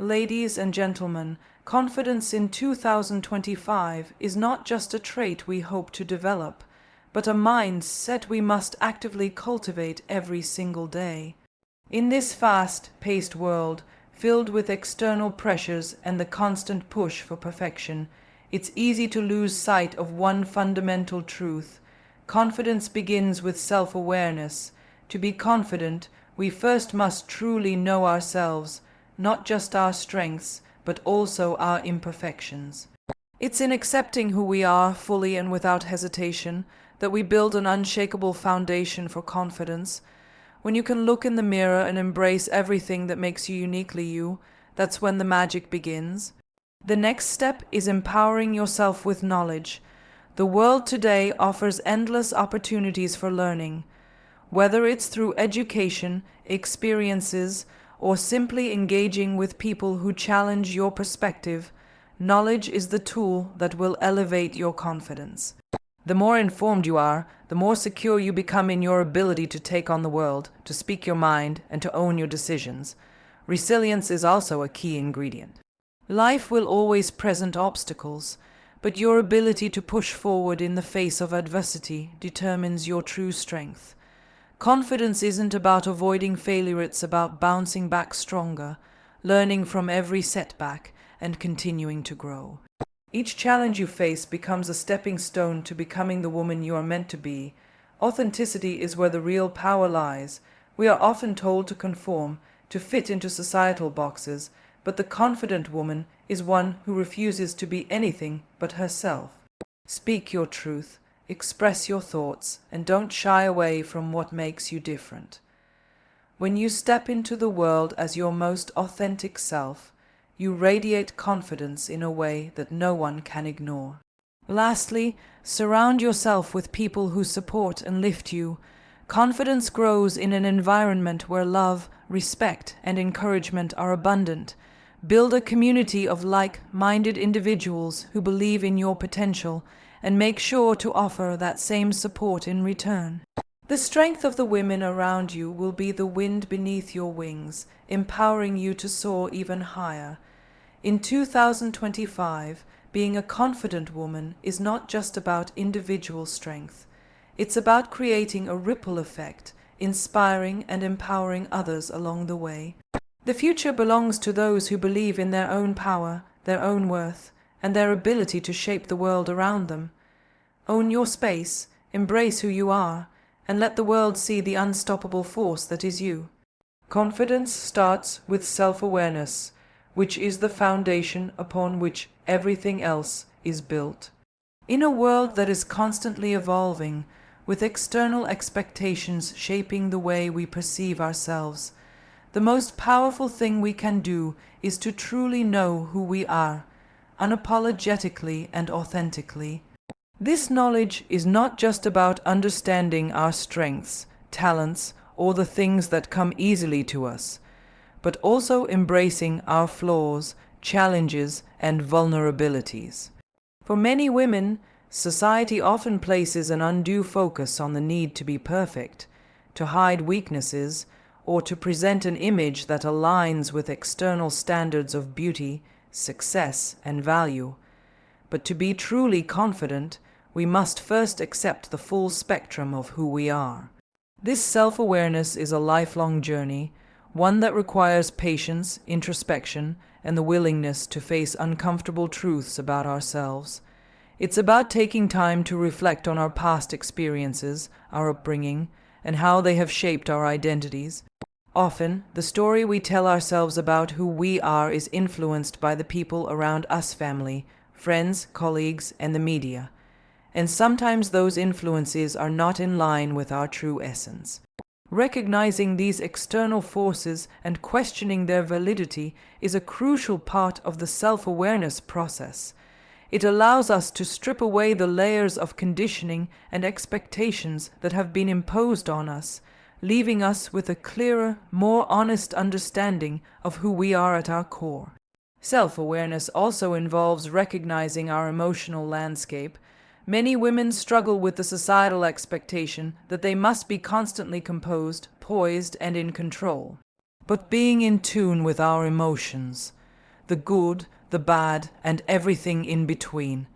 Ladies and gentlemen, confidence in 2025 is not just a trait we hope to develop, but a mindset we must actively cultivate every single day. In this fast-paced world, filled with external pressures and the constant push for perfection, it's easy to lose sight of one fundamental truth. Confidence begins with self-awareness. To be confident, we first must truly know ourselves, not just our strengths, but also our imperfections. It's in accepting who we are fully and without hesitation that we build an unshakable foundation for confidence. When you can look in the mirror and embrace everything that makes you uniquely you, that's when the magic begins. The next step is empowering yourself with knowledge. The world today offers endless opportunities for learning. Whether it's through education, experiences, or simply engaging with people who challenge your perspective, knowledge is the tool that will elevate your confidence. The more informed you are, the more secure you become in your ability to take on the world, to speak your mind, and to own your decisions. Resilience is also a key ingredient. Life will always present obstacles, but your ability to push forward in the face of adversity determines your true strength. Confidence isn't about avoiding failure, it's about bouncing back stronger, learning from every setback, and continuing to grow. Each challenge you face becomes a stepping stone to becoming the woman you are meant to be. Authenticity is where the real power lies. We are often told to conform, to fit into societal boxes, but the confident woman is one who refuses to be anything but herself. Speak your truth, express your thoughts, and don't shy away from what makes you different. When you step into the world as your most authentic self, you radiate confidence in a way that no one can ignore. Lastly, surround yourself with people who support and lift you. Confidence grows in an environment where love, respect, and encouragement are abundant. Build a community of like-minded individuals who believe in your potential, and make sure to offer that same support in return. The strength of the women around you will be the wind beneath your wings, empowering you to soar even higher. In 2025, being a confident woman is not just about individual strength. It's about creating a ripple effect, inspiring and empowering others along the way. The future belongs to those who believe in their own power, their own worth, and their ability to shape the world around them. Own your space, embrace who you are, and let the world see the unstoppable force that is you. Confidence starts with self-awareness, which is the foundation upon which everything else is built. In a world that is constantly evolving, with external expectations shaping the way we perceive ourselves, the most powerful thing we can do is to truly know who we are, unapologetically and authentically. This knowledge is not just about understanding our strengths, talents, or the things that come easily to us, but also embracing our flaws, challenges, and vulnerabilities. For many women, society often places an undue focus on the need to be perfect, to hide weaknesses, or to present an image that aligns with external standards of beauty, success, and value. But to be truly confident, we must first accept the full spectrum of who we are. This self-awareness is a lifelong journey, one that requires patience, introspection, and the willingness to face uncomfortable truths about ourselves. It's about taking time to reflect on our past experiences, our upbringing, and how they have shaped our identities. Often, the story we tell ourselves about who we are is influenced by the people around us, family, friends, colleagues, and the media. And sometimes those influences are not in line with our true essence. Recognizing these external forces and questioning their validity is a crucial part of the self-awareness process. It allows us to strip away the layers of conditioning and expectations that have been imposed on us, leaving us with a clearer, more honest understanding of who we are at our core. Self-awareness also involves recognizing our emotional landscape. Many women struggle with the societal expectation that they must be constantly composed, poised, and in control. But being in tune with our emotions, the good, the bad, and everything in between,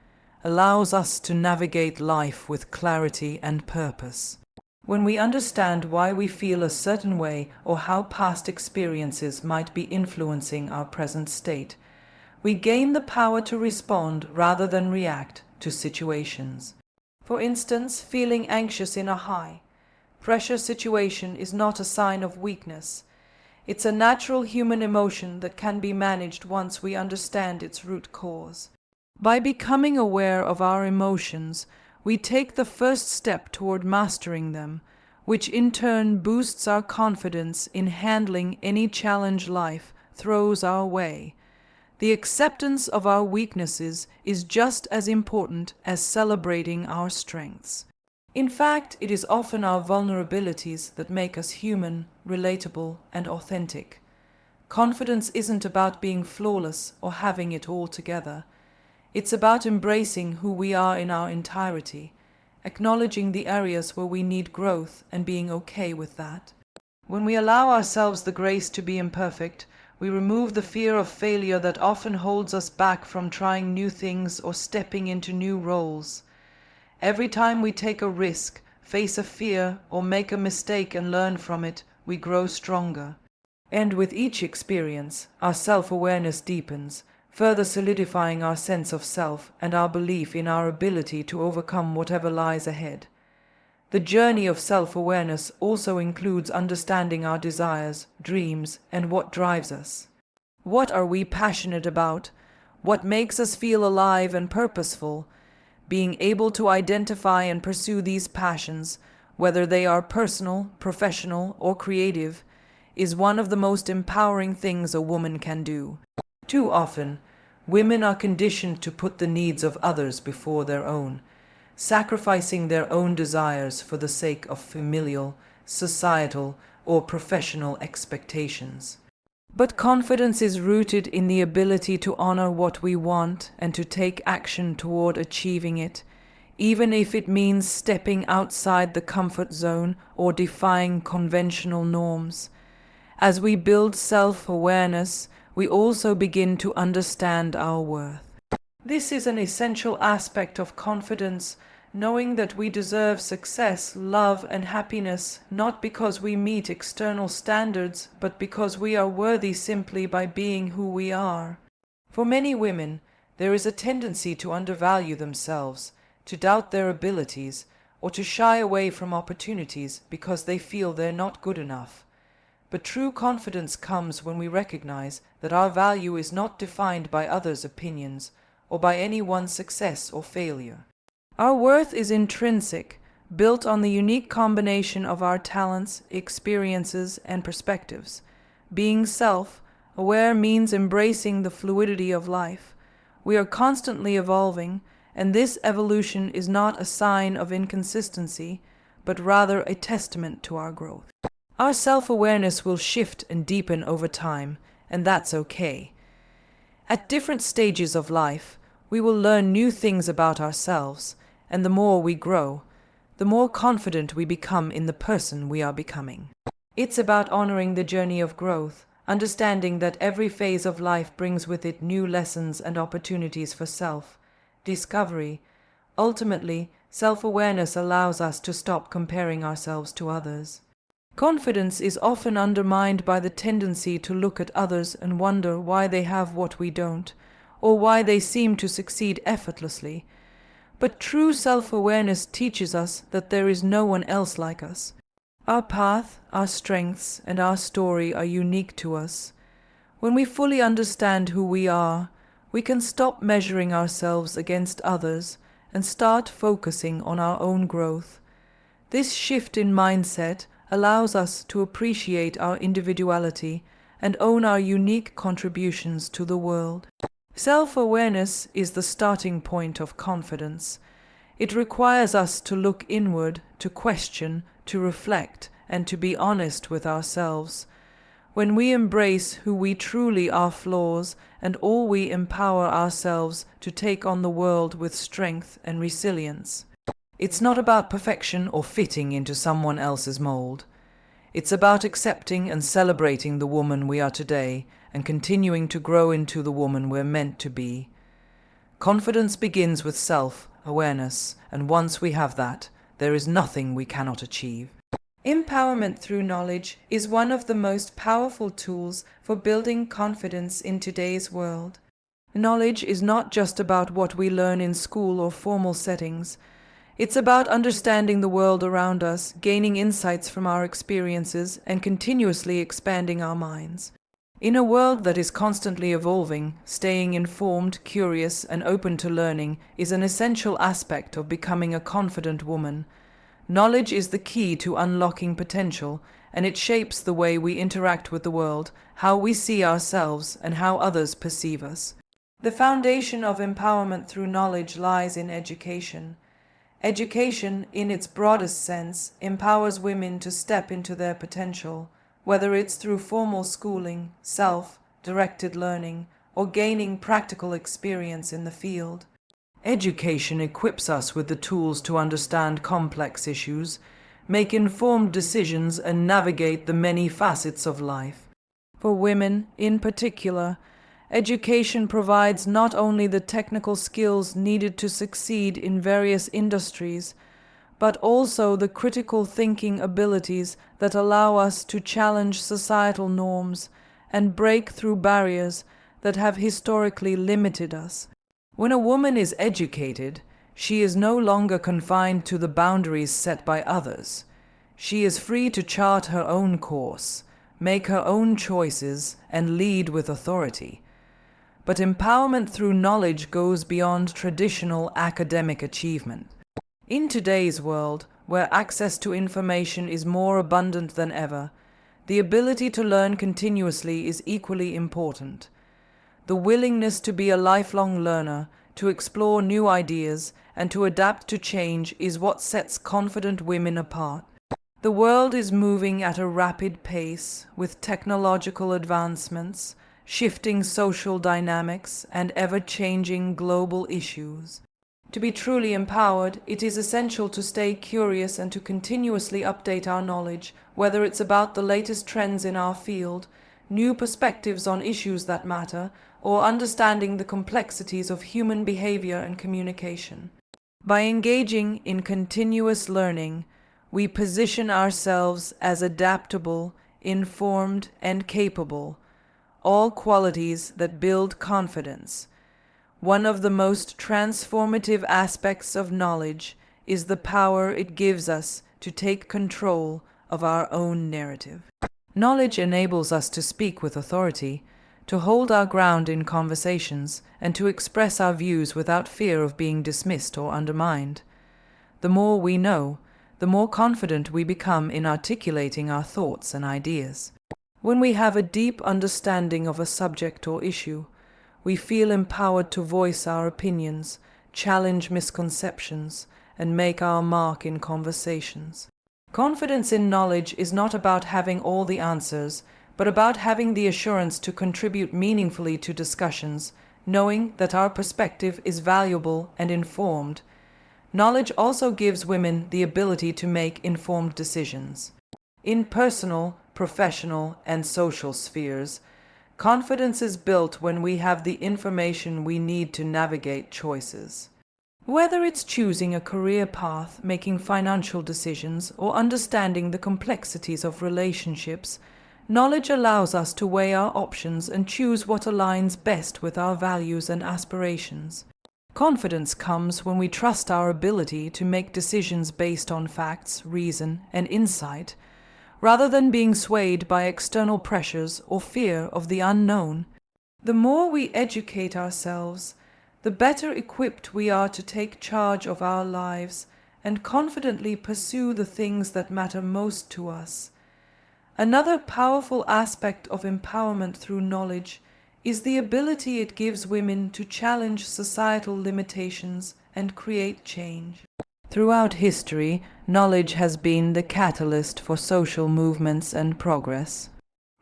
allows us to navigate life with clarity and purpose. When we understand why we feel a certain way or how past experiences might be influencing our present state, we gain the power to respond rather than react to situations. For instance, feeling anxious in a high-pressure situation is not a sign of weakness. It's a natural human emotion that can be managed once we understand its root cause. By becoming aware of our emotions, we take the first step toward mastering them, which in turn boosts our confidence in handling any challenge life throws our way. The acceptance of our weaknesses is just as important as celebrating our strengths. In fact, it is often our vulnerabilities that make us human, relatable, and authentic. Confidence isn't about being flawless or having it all together. It's about embracing who we are in our entirety, acknowledging the areas where we need growth and being okay with that. When we allow ourselves the grace to be imperfect, we remove the fear of failure that often holds us back from trying new things or stepping into new roles. Every time we take a risk, face a fear, or make a mistake and learn from it, we grow stronger. And with each experience, our self-awareness deepens, further solidifying our sense of self and our belief in our ability to overcome whatever lies ahead. The journey of self-awareness also includes understanding our desires, dreams, and what drives us. What are we passionate about? What makes us feel alive and purposeful? Being able to identify and pursue these passions, whether they are personal, professional, or creative, is one of the most empowering things a woman can do. Too often, women are conditioned to put the needs of others before their own, sacrificing their own desires for the sake of familial, societal, or professional expectations. But confidence is rooted in the ability to honor what we want and to take action toward achieving it, even if it means stepping outside the comfort zone or defying conventional norms. As we build self-awareness, we also begin to understand our worth. This is an essential aspect of confidence, knowing that we deserve success, love, and happiness not because we meet external standards, but because we are worthy simply by being who we are. For many women, there is a tendency to undervalue themselves, to doubt their abilities, or to shy away from opportunities because they feel they're not good enough. But true confidence comes when we recognize that our value is not defined by others' opinions or by any one's success or failure. Our worth is intrinsic, built on the unique combination of our talents, experiences, and perspectives. Being self-aware means embracing the fluidity of life. We are constantly evolving, and this evolution is not a sign of inconsistency, but rather a testament to our growth. Our self-awareness will shift and deepen over time, and that's okay. At different stages of life, we will learn new things about ourselves, and the more we grow, the more confident we become in the person we are becoming. It's about honoring the journey of growth, understanding that every phase of life brings with it new lessons and opportunities for self-discovery. Ultimately, self-awareness allows us to stop comparing ourselves to others. Confidence is often undermined by the tendency to look at others and wonder why they have what we don't, or why they seem to succeed effortlessly. But true self-awareness teaches us that there is no one else like us. Our path, our strengths, and our story are unique to us. When we fully understand who we are, we can stop measuring ourselves against others and start focusing on our own growth. This shift in mindset allows us to appreciate our individuality and own our unique contributions to the world. Self-awareness is the starting point of confidence. It requires us to look inward, to question, to reflect, and to be honest with ourselves. When we embrace who we truly are, flaws, and all, we empower ourselves to take on the world with strength and resilience. It's not about perfection or fitting into someone else's mold. It's about accepting and celebrating the woman we are today and continuing to grow into the woman we're meant to be. Confidence begins with self-awareness, and once we have that, there is nothing we cannot achieve. Empowerment through knowledge is one of the most powerful tools for building confidence in today's world. Knowledge is not just about what we learn in school or formal settings. It's about understanding the world around us, gaining insights from our experiences, and continuously expanding our minds. In a world that is constantly evolving, staying informed, curious, and open to learning is an essential aspect of becoming a confident woman. Knowledge is the key to unlocking potential, and it shapes the way we interact with the world, how we see ourselves, and how others perceive us. The foundation of empowerment through knowledge lies in education. Education, in its broadest sense, empowers women to step into their potential, whether it's through formal schooling, self-directed learning, or gaining practical experience in the field. Education equips us with the tools to understand complex issues, make informed decisions, and navigate the many facets of life. For women, in particular, education provides not only the technical skills needed to succeed in various industries, but also the critical thinking abilities that allow us to challenge societal norms and break through barriers that have historically limited us. When a woman is educated, she is no longer confined to the boundaries set by others. She is free to chart her own course, make her own choices, and lead with authority. But empowerment through knowledge goes beyond traditional academic achievement. In today's world, where access to information is more abundant than ever, the ability to learn continuously is equally important. The willingness to be a lifelong learner, to explore new ideas, and to adapt to change is what sets confident women apart. The world is moving at a rapid pace, with technological advancements, shifting social dynamics, and ever-changing global issues. To be truly empowered, it is essential to stay curious and to continuously update our knowledge, whether it's about the latest trends in our field, new perspectives on issues that matter, or understanding the complexities of human behavior and communication. By engaging in continuous learning, we position ourselves as adaptable, informed, and capable, all qualities that build confidence. One of the most transformative aspects of knowledge is the power it gives us to take control of our own narrative. Knowledge enables us to speak with authority, to hold our ground in conversations, and to express our views without fear of being dismissed or undermined. The more we know, the more confident we become in articulating our thoughts and ideas. When we have a deep understanding of a subject or issue, we feel empowered to voice our opinions, challenge misconceptions, and make our mark in conversations. Confidence in knowledge is not about having all the answers, but about having the assurance to contribute meaningfully to discussions, knowing that our perspective is valuable and informed. Knowledge also gives women the ability to make informed decisions. In personal, professional, and social spheres, confidence is built when we have the information we need to navigate choices. Whether it's choosing a career path, making financial decisions, or understanding the complexities of relationships, knowledge allows us to weigh our options and choose what aligns best with our values and aspirations. Confidence comes when we trust our ability to make decisions based on facts, reason, and insight, rather than being swayed by external pressures or fear of the unknown. The more we educate ourselves, the better equipped we are to take charge of our lives and confidently pursue the things that matter most to us. Another powerful aspect of empowerment through knowledge is the ability it gives women to challenge societal limitations and create change. Throughout history, knowledge has been the catalyst for social movements and progress.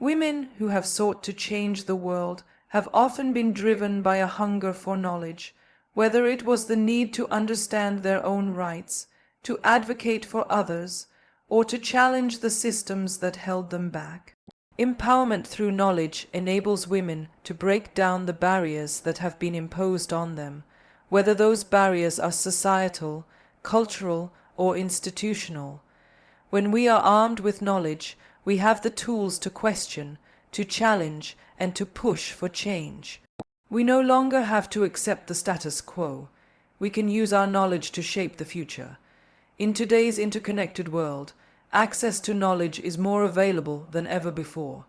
Women who have sought to change the world have often been driven by a hunger for knowledge, whether it was the need to understand their own rights, to advocate for others, or to challenge the systems that held them back. Empowerment through knowledge enables women to break down the barriers that have been imposed on them, whether those barriers are societal, cultural, or institutional. When we are armed with knowledge, we have the tools to question, to challenge, and to push for change. We no longer have to accept the status quo. We can use our knowledge to shape the future. In today's interconnected world, access to knowledge is more available than ever before.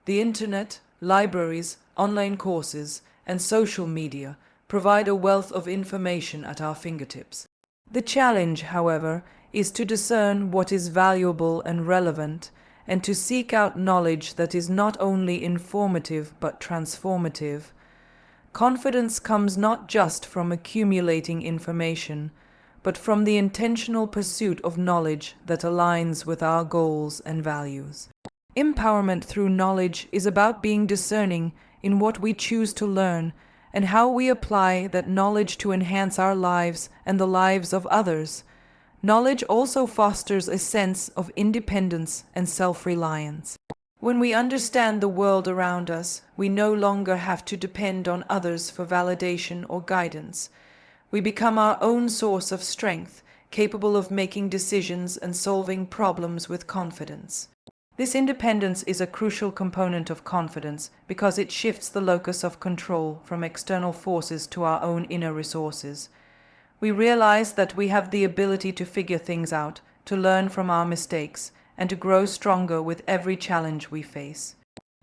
The internet, libraries, online courses, and social media provide a wealth of information at our fingertips. The challenge, however, is to discern what is valuable and relevant, and to seek out knowledge that is not only informative but transformative. Confidence comes not just from accumulating information, but from the intentional pursuit of knowledge that aligns with our goals and values. Empowerment through knowledge is about being discerning in what we choose to learn and how we apply that knowledge to enhance our lives and the lives of others. Knowledge also fosters a sense of independence and self-reliance. When we understand the world around us, we no longer have to depend on others for validation or guidance. We become our own source of strength, capable of making decisions and solving problems with confidence. This independence is a crucial component of confidence because it shifts the locus of control from external forces to our own inner resources. We realize that we have the ability to figure things out, to learn from our mistakes, and to grow stronger with every challenge we face.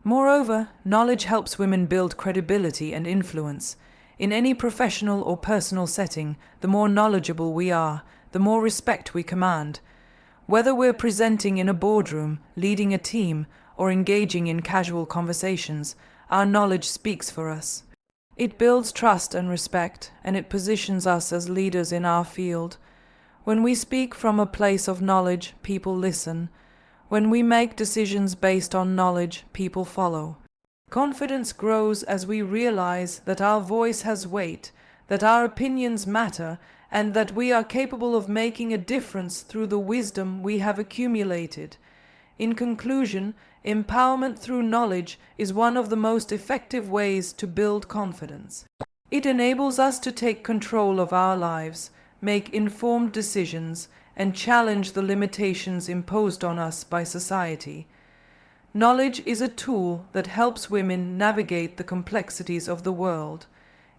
Moreover, knowledge helps women build credibility and influence. In any professional or personal setting, the more knowledgeable we are, the more respect we command. Whether we're presenting in a boardroom, leading a team, or engaging in casual conversations, our knowledge speaks for us. It builds trust and respect, and it positions us as leaders in our field. When we speak from a place of knowledge, people listen. When we make decisions based on knowledge, people follow. Confidence grows as we realize that our voice has weight, that our opinions matter, and that we are capable of making a difference through the wisdom we have accumulated. In conclusion, empowerment through knowledge is one of the most effective ways to build confidence. It enables us to take control of our lives, make informed decisions, and challenge the limitations imposed on us by society. Knowledge is a tool that helps women navigate the complexities of the world,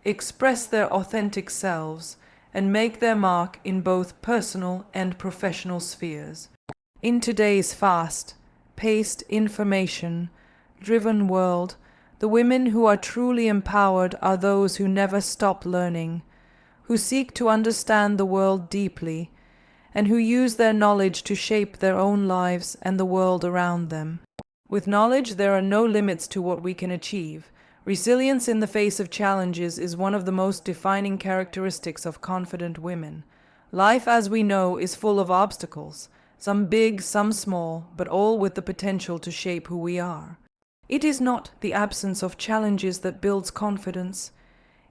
express their authentic selves, and make their mark in both personal and professional spheres. In today's fast-paced, information-driven world, the women who are truly empowered are those who never stop learning, who seek to understand the world deeply, and who use their knowledge to shape their own lives and the world around them. With knowledge, there are no limits to what we can achieve. Resilience in the face of challenges is one of the most defining characteristics of confident women. Life, as we know, is full of obstacles, some big, some small, but all with the potential to shape who we are. It is not the absence of challenges that builds confidence.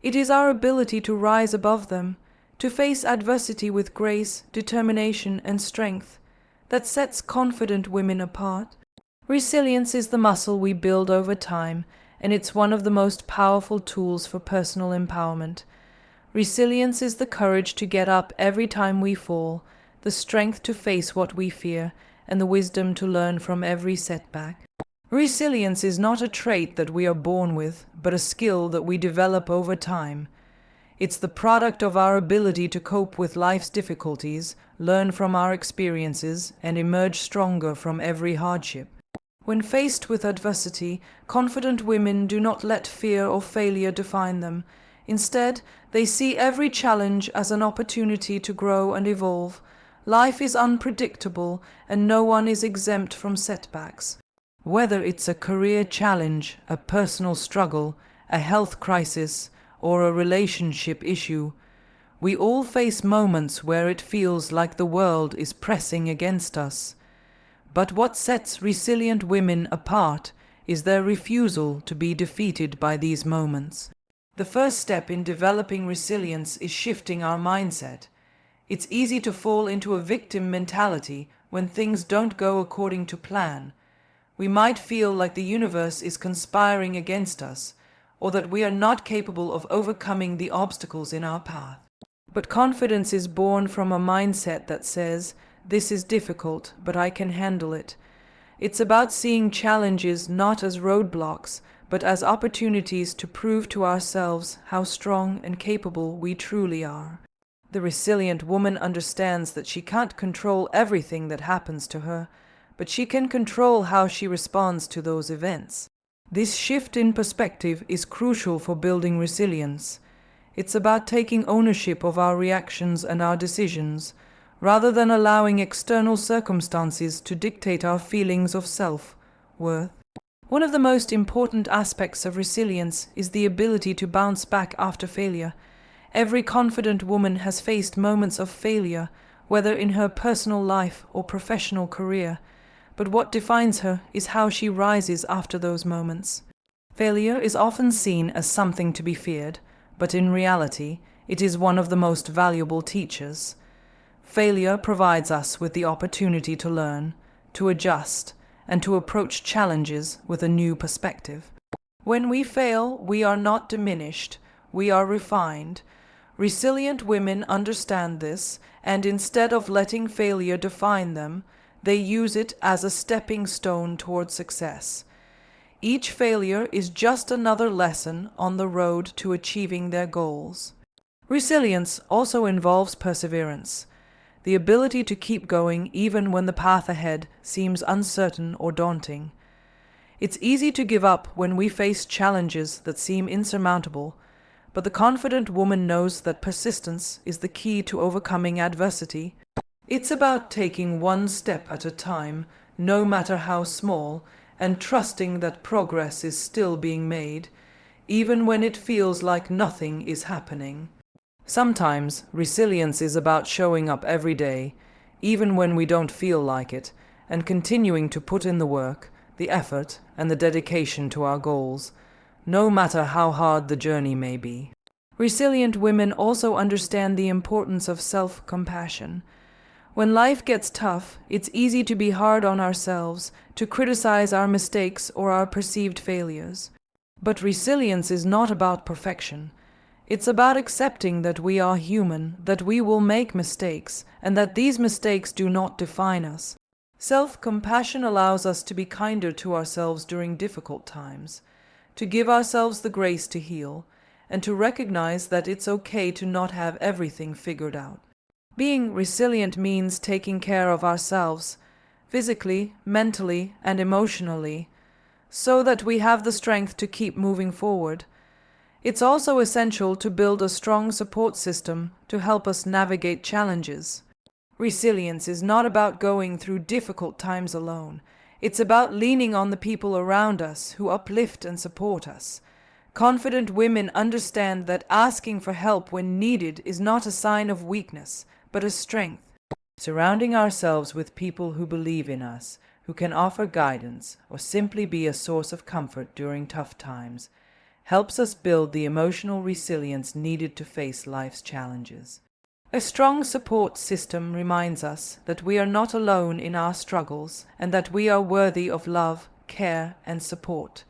It is our ability to rise above them, to face adversity with grace, determination, and strength, that sets confident women apart. Resilience is the muscle we build over time, and it's one of the most powerful tools for personal empowerment. Resilience is the courage to get up every time we fall, the strength to face what we fear, and the wisdom to learn from every setback. Resilience is not a trait that we are born with, but a skill that we develop over time. It's the product of our ability to cope with life's difficulties, learn from our experiences, and emerge stronger from every hardship. When faced with adversity, confident women do not let fear or failure define them. Instead, they see every challenge as an opportunity to grow and evolve. Life is unpredictable, and no one is exempt from setbacks. Whether it's a career challenge, a personal struggle, a health crisis, or a relationship issue, we all face moments where it feels like the world is pressing against us. But what sets resilient women apart is their refusal to be defeated by these moments. The first step in developing resilience is shifting our mindset. It's easy to fall into a victim mentality when things don't go according to plan. We might feel like the universe is conspiring against us, or that we are not capable of overcoming the obstacles in our path. But confidence is born from a mindset that says, "This is difficult, but I can handle it." It's about seeing challenges not as roadblocks, but as opportunities to prove to ourselves how strong and capable we truly are. The resilient woman understands that she can't control everything that happens to her, but she can control how she responds to those events. This shift in perspective is crucial for building resilience. It's about taking ownership of our reactions and our decisions, rather than allowing external circumstances to dictate our feelings of self-worth. One of the most important aspects of resilience is the ability to bounce back after failure. Every confident woman has faced moments of failure, whether in her personal life or professional career. But what defines her is how she rises after those moments. Failure is often seen as something to be feared, but in reality, it is one of the most valuable teachers. Failure provides us with the opportunity to learn, to adjust, and to approach challenges with a new perspective. When we fail, we are not diminished, we are refined. Resilient women understand this, and instead of letting failure define them, they use it as a stepping stone toward success. Each failure is just another lesson on the road to achieving their goals. Resilience also involves perseverance, the ability to keep going even when the path ahead seems uncertain or daunting. It's easy to give up when we face challenges that seem insurmountable, but the confident woman knows that persistence is the key to overcoming adversity. It's about taking one step at a time, no matter how small, and trusting that progress is still being made, even when it feels like nothing is happening. Sometimes resilience is about showing up every day, even when we don't feel like it, and continuing to put in the work, the effort, and the dedication to our goals, no matter how hard the journey may be. Resilient women also understand the importance of self-compassion. When life gets tough, it's easy to be hard on ourselves, to criticize our mistakes or our perceived failures. But resilience is not about perfection. It's about accepting that we are human, that we will make mistakes, and that these mistakes do not define us. Self-compassion allows us to be kinder to ourselves during difficult times, to give ourselves the grace to heal, and to recognize that it's okay to not have everything figured out. Being resilient means taking care of ourselves, physically, mentally, and emotionally, so that we have the strength to keep moving forward. It's also essential to build a strong support system to help us navigate challenges. Resilience is not about going through difficult times alone. It's about leaning on the people around us who uplift and support us. Confident women understand that asking for help when needed is not a sign of weakness, but a strength. Surrounding ourselves with people who believe in us, who can offer guidance, or simply be a source of comfort during tough times, helps us build the emotional resilience needed to face life's challenges. A strong support system reminds us that we are not alone in our struggles and that we are worthy of love, care, and support.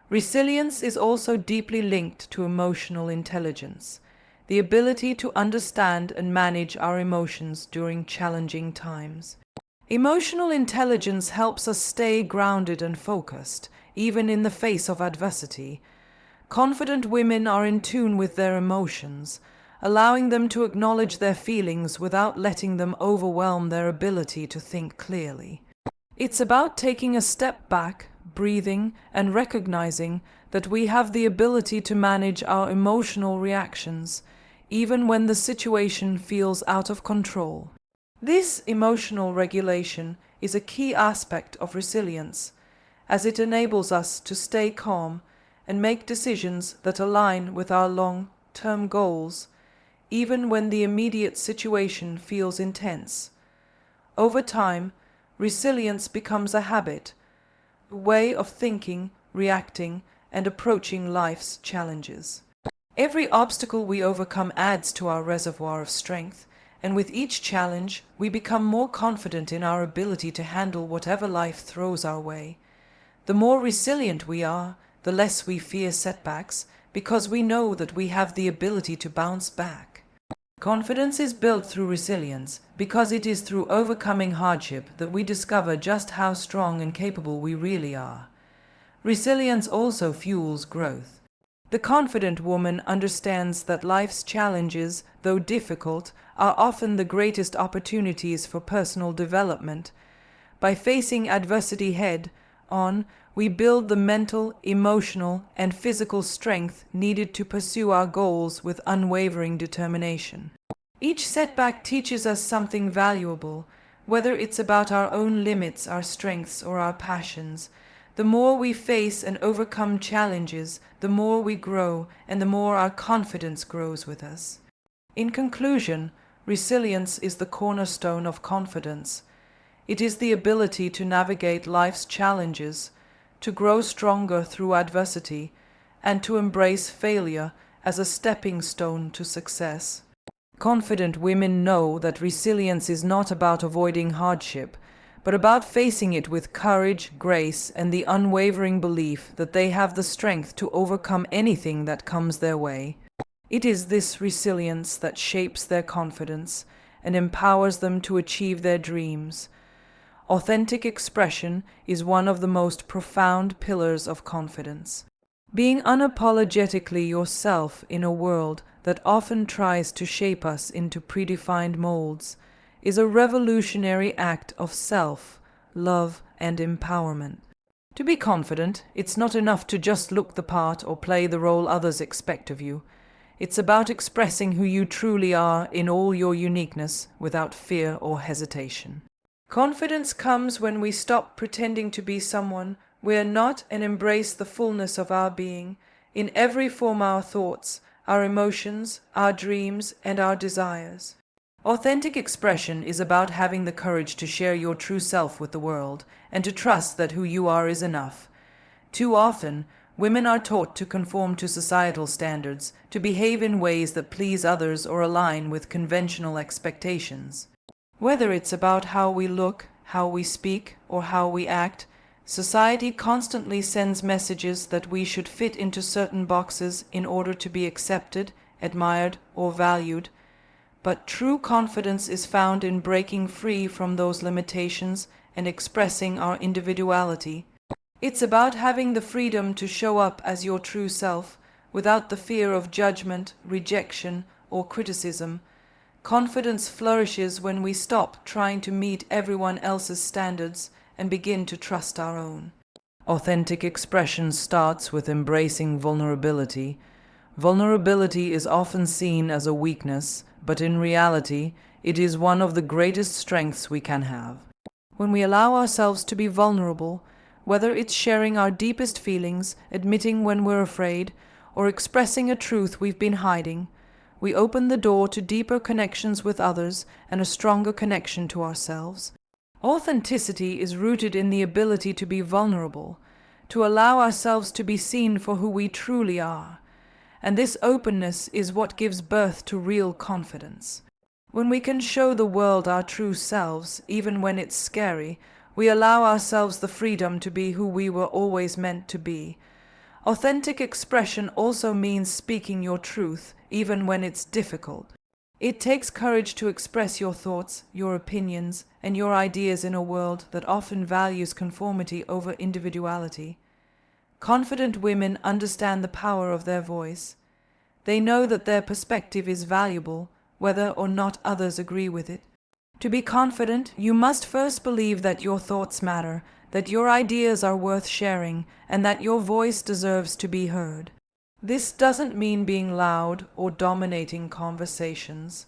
Resilience is also deeply linked to emotional intelligence, the ability to understand and manage our emotions during challenging times. Emotional intelligence helps us stay grounded and focused, even in the face of adversity. Confident women are in tune with their emotions, allowing them to acknowledge their feelings without letting them overwhelm their ability to think clearly. It's about taking a step back, breathing, and recognizing that we have the ability to manage our emotional reactions, even when the situation feels out of control. This emotional regulation is a key aspect of resilience, as it enables us to stay calm and make decisions that align with our long-term goals, even when the immediate situation feels intense. Over time, resilience becomes a habit, a way of thinking, reacting, and approaching life's challenges. Every obstacle we overcome adds to our reservoir of strength, and with each challenge, we become more confident in our ability to handle whatever life throws our way. The more resilient we are, the less we fear setbacks, because we know that we have the ability to bounce back. Confidence is built through resilience, because it is through overcoming hardship that we discover just how strong and capable we really are. Resilience also fuels growth. The confident woman understands that life's challenges, though difficult, are often the greatest opportunities for personal development. By facing adversity head-on, we build the mental, emotional, and physical strength needed to pursue our goals with unwavering determination. Each setback teaches us something valuable, whether it's about our own limits, our strengths, or our passions. The more we face and overcome challenges, the more we grow, and the more our confidence grows with us. In conclusion, resilience is the cornerstone of confidence. It is the ability to navigate life's challenges, to grow stronger through adversity, and to embrace failure as a stepping stone to success. Confident women know that resilience is not about avoiding hardship, but about facing it with courage, grace, and the unwavering belief that they have the strength to overcome anything that comes their way. It is this resilience that shapes their confidence and empowers them to achieve their dreams. Authentic expression is one of the most profound pillars of confidence. Being unapologetically yourself in a world that often tries to shape us into predefined molds is a revolutionary act of self, love, and empowerment. To be confident, it's not enough to just look the part or play the role others expect of you. It's about expressing who you truly are in all your uniqueness without fear or hesitation. Confidence comes when we stop pretending to be someone we are not and embrace the fullness of our being in every form: our thoughts, our emotions, our dreams, and our desires. Authentic expression is about having the courage to share your true self with the world and to trust that who you are is enough. Too often, women are taught to conform to societal standards, to behave in ways that please others or align with conventional expectations. Whether it's about how we look, how we speak, or how we act, society constantly sends messages that we should fit into certain boxes in order to be accepted, admired, or valued. But true confidence is found in breaking free from those limitations and expressing our individuality. It's about having the freedom to show up as your true self, without the fear of judgment, rejection, or criticism. Confidence flourishes when we stop trying to meet everyone else's standards and begin to trust our own. Authentic expression starts with embracing vulnerability. Vulnerability is often seen as a weakness, but in reality, it is one of the greatest strengths we can have. When we allow ourselves to be vulnerable, whether it's sharing our deepest feelings, admitting when we're afraid, or expressing a truth we've been hiding, we open the door to deeper connections with others and a stronger connection to ourselves. Authenticity is rooted in the ability to be vulnerable, to allow ourselves to be seen for who we truly are. And this openness is what gives birth to real confidence. When we can show the world our true selves, even when it's scary, we allow ourselves the freedom to be who we were always meant to be. Authentic expression also means speaking your truth, even when it's difficult. It takes courage to express your thoughts, your opinions, and your ideas in a world that often values conformity over individuality. Confident women understand the power of their voice. They know that their perspective is valuable, whether or not others agree with it. To be confident, you must first believe that your thoughts matter, that your ideas are worth sharing, and that your voice deserves to be heard. This doesn't mean being loud or dominating conversations.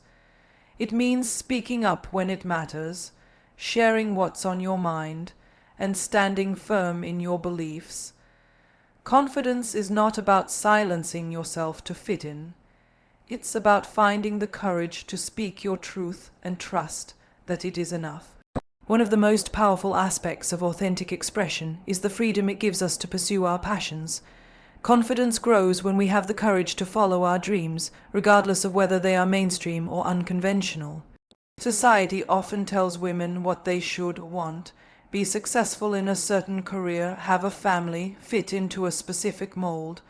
It means speaking up when it matters, sharing what's on your mind, and standing firm in your beliefs. Confidence is not about silencing yourself to fit in. It's about finding the courage to speak your truth and trust that it is enough. One of the most powerful aspects of authentic expression is the freedom it gives us to pursue our passions. Confidence grows when we have the courage to follow our dreams, regardless of whether they are mainstream or unconventional. Society often tells women what they should want, be successful in a certain career, have a family, fit into a specific mold.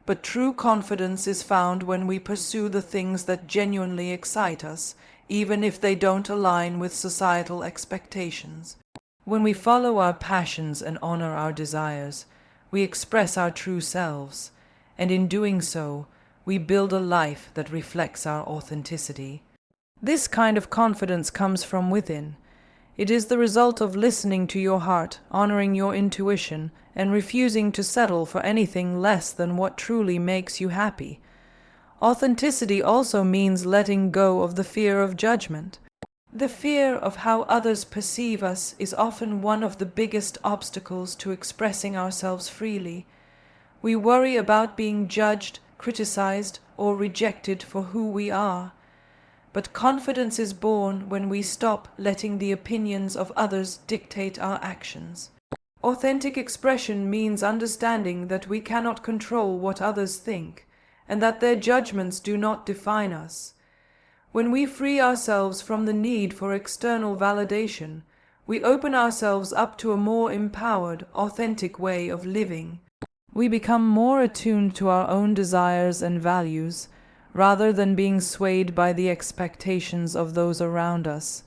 But true confidence is found when we pursue the things that genuinely excite us, even if they don't align with societal expectations. When we follow our passions and honor our desires, we express our true selves, and in doing so, we build a life that reflects our authenticity. This kind of confidence comes from within. It is the result of listening to your heart, honoring your intuition, and refusing to settle for anything less than what truly makes you happy. Authenticity also means letting go of the fear of judgment. The fear of how others perceive us is often one of the biggest obstacles to expressing ourselves freely. We worry about being judged, criticized, or rejected for who we are. But confidence is born when we stop letting the opinions of others dictate our actions. Authentic expression means understanding that we cannot control what others think, and that their judgments do not define us. When we free ourselves from the need for external validation, we open ourselves up to a more empowered, authentic way of living. We become more attuned to our own desires and values, rather than being swayed by the expectations of those around us.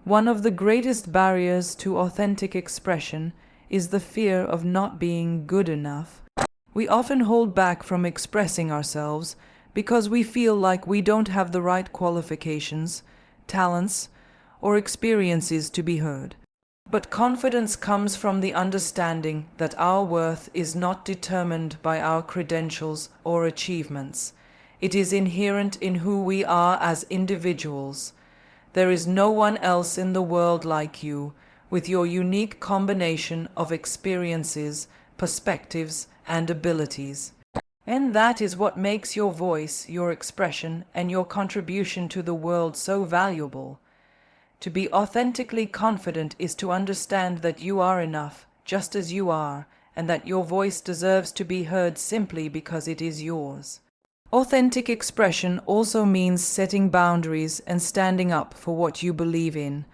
One of the greatest barriers to authentic expression is the fear of not being good enough. We often hold back from expressing ourselves because we feel like we don't have the right qualifications, talents, or experiences to be heard. But confidence comes from the understanding that our worth is not determined by our credentials or achievements. It is inherent in who we are as individuals. There is no one else in the world like you, with your unique combination of experiences, perspectives, and abilities. And that is what makes your voice, your expression, and your contribution to the world so valuable. To be authentically confident is to understand that you are enough, just as you are, and that your voice deserves to be heard simply because it is yours. Authentic expression also means setting boundaries and standing up for what you believe in.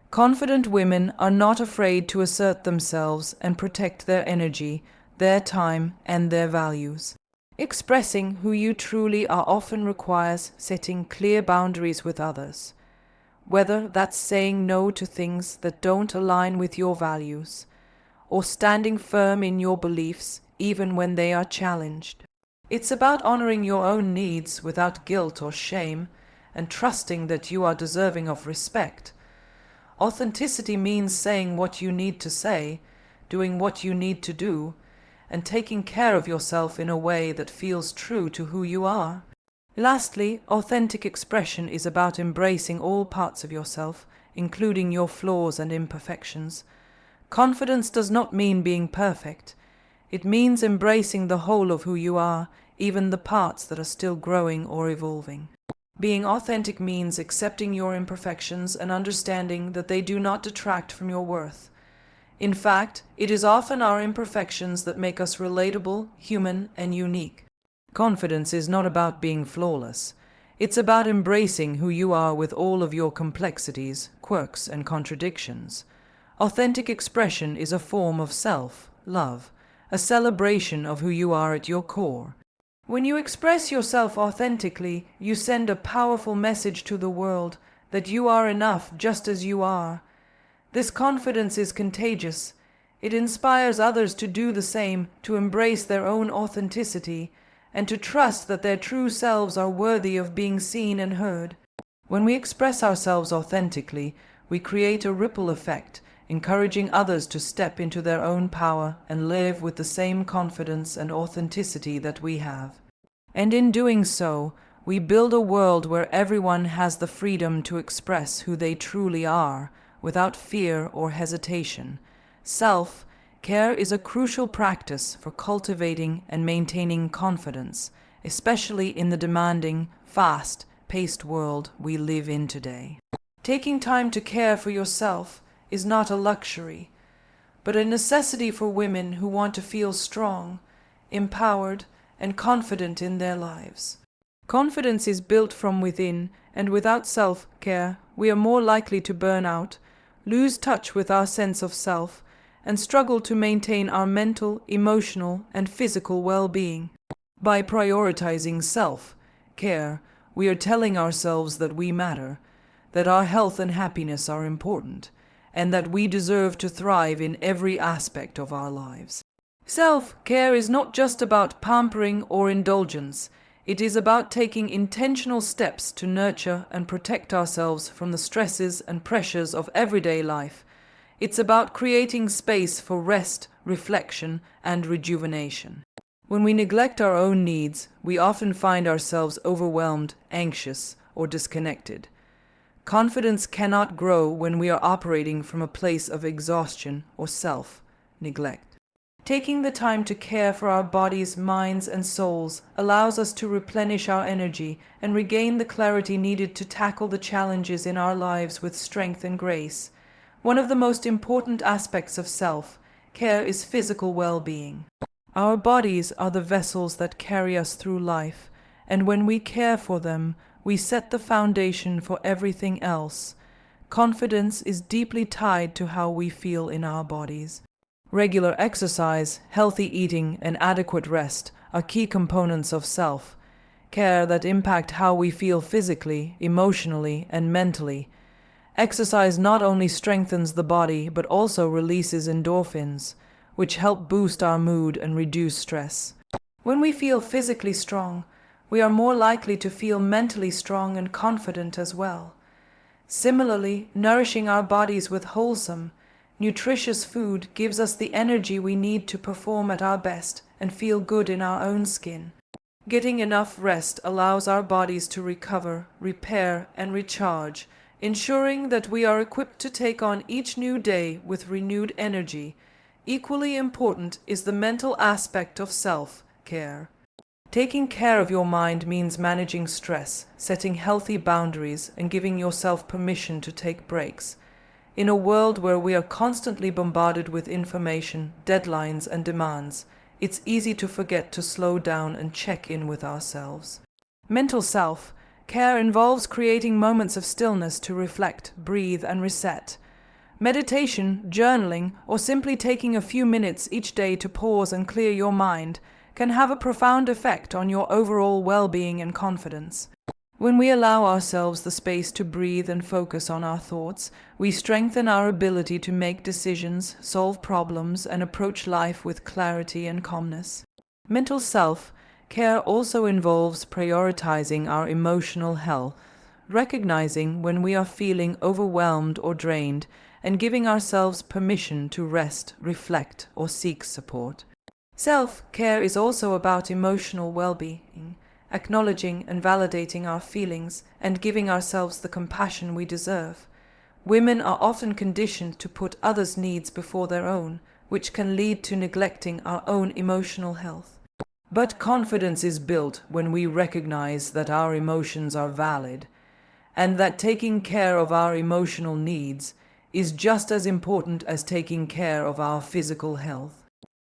Confident women are not afraid to assert themselves and protect their energy, their time, and their values. Expressing who you truly are often requires setting clear boundaries with others, whether that's saying no to things that don't align with your values, or standing firm in your beliefs even when they are challenged. It's about honoring your own needs without guilt or shame, and trusting that you are deserving of respect. Authenticity means saying what you need to say, doing what you need to do, and taking care of yourself in a way that feels true to who you are. Lastly, authentic expression is about embracing all parts of yourself, including your flaws and imperfections. Confidence does not mean being perfect. It means embracing the whole of who you are, even the parts that are still growing or evolving. Being authentic means accepting your imperfections and understanding that they do not detract from your worth. In fact, it is often our imperfections that make us relatable, human, and unique. Confidence is not about being flawless. It's about embracing who you are with all of your complexities, quirks, and contradictions. Authentic expression is a form of self-love, a celebration of who you are at your core. When you express yourself authentically, you send a powerful message to the world that you are enough just as you are. This confidence is contagious. It inspires others to do the same, to embrace their own authenticity, and to trust that their true selves are worthy of being seen and heard. When we express ourselves authentically, we create a ripple effect, encouraging others to step into their own power and live with the same confidence and authenticity that we have. And in doing so, we build a world where everyone has the freedom to express who they truly are, without fear or hesitation. Self-care is a crucial practice for cultivating and maintaining confidence, especially in the demanding, fast-paced world we live in today. Taking time to care for yourself is not a luxury, but a necessity for women who want to feel strong, empowered, and confident in their lives. Confidence is built from within, and without self-care, we are more likely to burn out, lose touch with our sense of self, and struggle to maintain our mental, emotional, and physical well-being. By prioritizing self-care, we are telling ourselves that we matter, that our health and happiness are important, and that we deserve to thrive in every aspect of our lives. Self-care is not just about pampering or indulgence. It is about taking intentional steps to nurture and protect ourselves from the stresses and pressures of everyday life. It's about creating space for rest, reflection, and rejuvenation. When we neglect our own needs, we often find ourselves overwhelmed, anxious, or disconnected. Confidence cannot grow when we are operating from a place of exhaustion or self-neglect. Taking the time to care for our bodies, minds, and souls allows us to replenish our energy and regain the clarity needed to tackle the challenges in our lives with strength and grace. One of the most important aspects of self-care is physical well-being. Our bodies are the vessels that carry us through life, and when we care for them, we set the foundation for everything else. Confidence is deeply tied to how we feel in our bodies. Regular exercise, healthy eating, and adequate rest are key components of self-care that impact how we feel physically, emotionally, and mentally. Exercise not only strengthens the body but also releases endorphins, which help boost our mood and reduce stress. When we feel physically strong, we are more likely to feel mentally strong and confident as well. Similarly, nourishing our bodies with wholesome, nutritious food gives us the energy we need to perform at our best and feel good in our own skin. Getting enough rest allows our bodies to recover, repair, and recharge, ensuring that we are equipped to take on each new day with renewed energy. Equally important is the mental aspect of self-care. Taking care of your mind means managing stress, setting healthy boundaries, and giving yourself permission to take breaks. In a world where we are constantly bombarded with information, deadlines, and demands, it's easy to forget to slow down and check in with ourselves. Mental self-care involves creating moments of stillness to reflect, breathe, and reset. Meditation, journaling, or simply taking a few minutes each day to pause and clear your mind can have a profound effect on your overall well-being and confidence. When we allow ourselves the space to breathe and focus on our thoughts, we strengthen our ability to make decisions, solve problems, and approach life with clarity and calmness. Mental self-care also involves prioritizing our emotional health, recognizing when we are feeling overwhelmed or drained, and giving ourselves permission to rest, reflect, or seek support. Self-care is also about emotional well-being, acknowledging and validating our feelings and giving ourselves the compassion we deserve. Women are often conditioned to put others' needs before their own, which can lead to neglecting our own emotional health. But confidence is built when we recognize that our emotions are valid, and that taking care of our emotional needs is just as important as taking care of our physical health.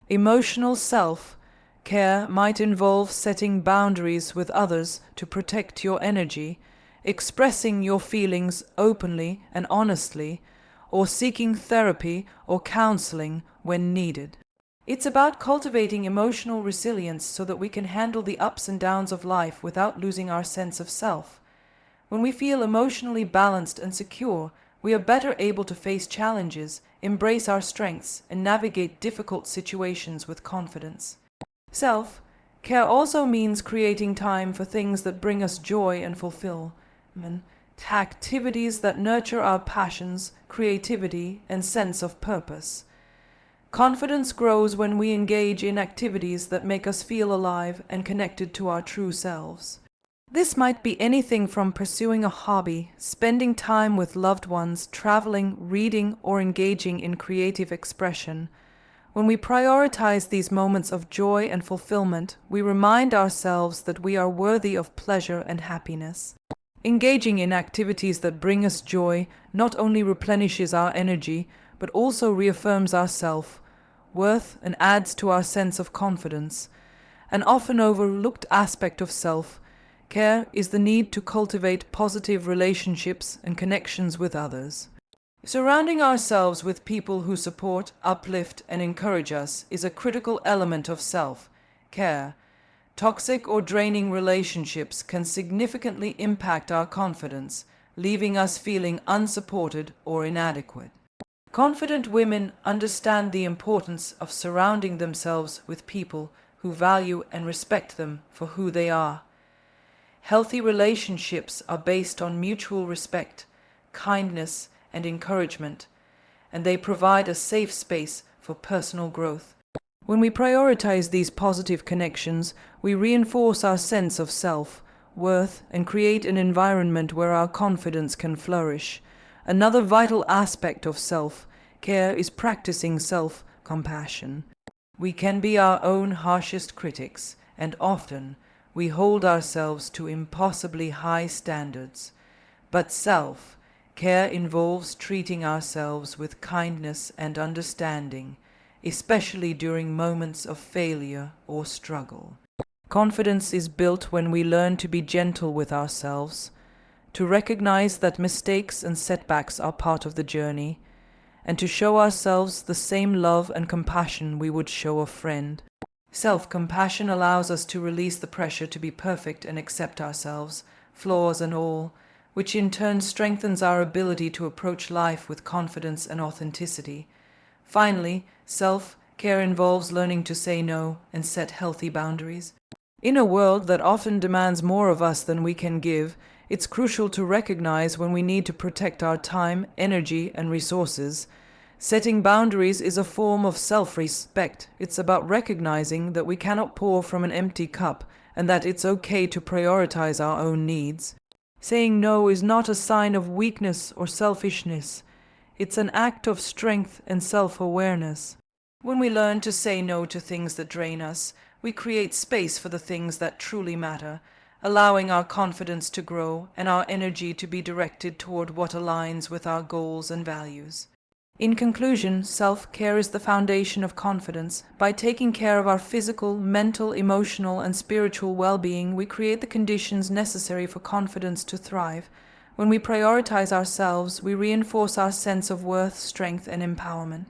Emotional self-care might involve setting boundaries with others to protect your energy, expressing your feelings openly and honestly, or seeking therapy or counseling when needed. It's about cultivating emotional resilience so that we can handle the ups and downs of life without losing our sense of self. When we feel emotionally balanced and secure, we are better able to face challenges, embrace our strengths, and navigate difficult situations with confidence. Self-care also means creating time for things that bring us joy and fulfillment, activities that nurture our passions, creativity, and sense of purpose. Confidence grows when we engage in activities that make us feel alive and connected to our true selves. This might be anything from pursuing a hobby, spending time with loved ones, traveling, reading, or engaging in creative expression. When we prioritize these moments of joy and fulfillment, we remind ourselves that we are worthy of pleasure and happiness. Engaging in activities that bring us joy not only replenishes our energy, but also reaffirms our self-worth and adds to our sense of confidence. An often overlooked aspect of self-care is the need to cultivate positive relationships and connections with others. Surrounding ourselves with people who support, uplift, and encourage us is a critical element of self-care. Toxic or draining relationships can significantly impact our confidence, leaving us feeling unsupported or inadequate. Confident women understand the importance of surrounding themselves with people who value and respect them for who they are. Healthy relationships are based on mutual respect, kindness, and encouragement, and they provide a safe space for personal growth. When we prioritize these positive connections, we reinforce our sense of self-worth and create an environment where our confidence can flourish. Another vital aspect of self-care is practicing self-compassion. We can be our own harshest critics, and often we hold ourselves to impossibly high standards. But self-care involves treating ourselves with kindness and understanding, especially during moments of failure or struggle. Confidence is built when we learn to be gentle with ourselves, to recognize that mistakes and setbacks are part of the journey, and to show ourselves the same love and compassion we would show a friend. Self-compassion allows us to release the pressure to be perfect and accept ourselves, flaws and all, which in turn strengthens our ability to approach life with confidence and authenticity. Finally, self-care involves learning to say no and set healthy boundaries. In a world that often demands more of us than we can give, it's crucial to recognize when we need to protect our time, energy, and resources. Setting boundaries is a form of self-respect. It's about recognizing that we cannot pour from an empty cup and that it's okay to prioritize our own needs. Saying no is not a sign of weakness or selfishness. It's an act of strength and self-awareness. When we learn to say no to things that drain us, we create space for the things that truly matter, allowing our confidence to grow and our energy to be directed toward what aligns with our goals and values. In conclusion, self-care is the foundation of confidence. By taking care of our physical, mental, emotional, and spiritual well-being, we create the conditions necessary for confidence to thrive. When we prioritize ourselves, we reinforce our sense of worth, strength, and empowerment.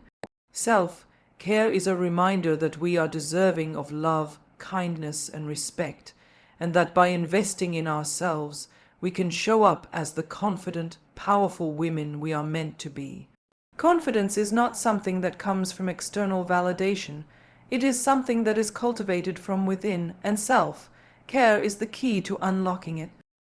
Self-care is a reminder that we are deserving of love, kindness, and respect, and that by investing in ourselves, we can show up as the confident, powerful women we are meant to be. Confidence is not something that comes from external validation. It is something that is cultivated from within, and self-care is the key to unlocking it.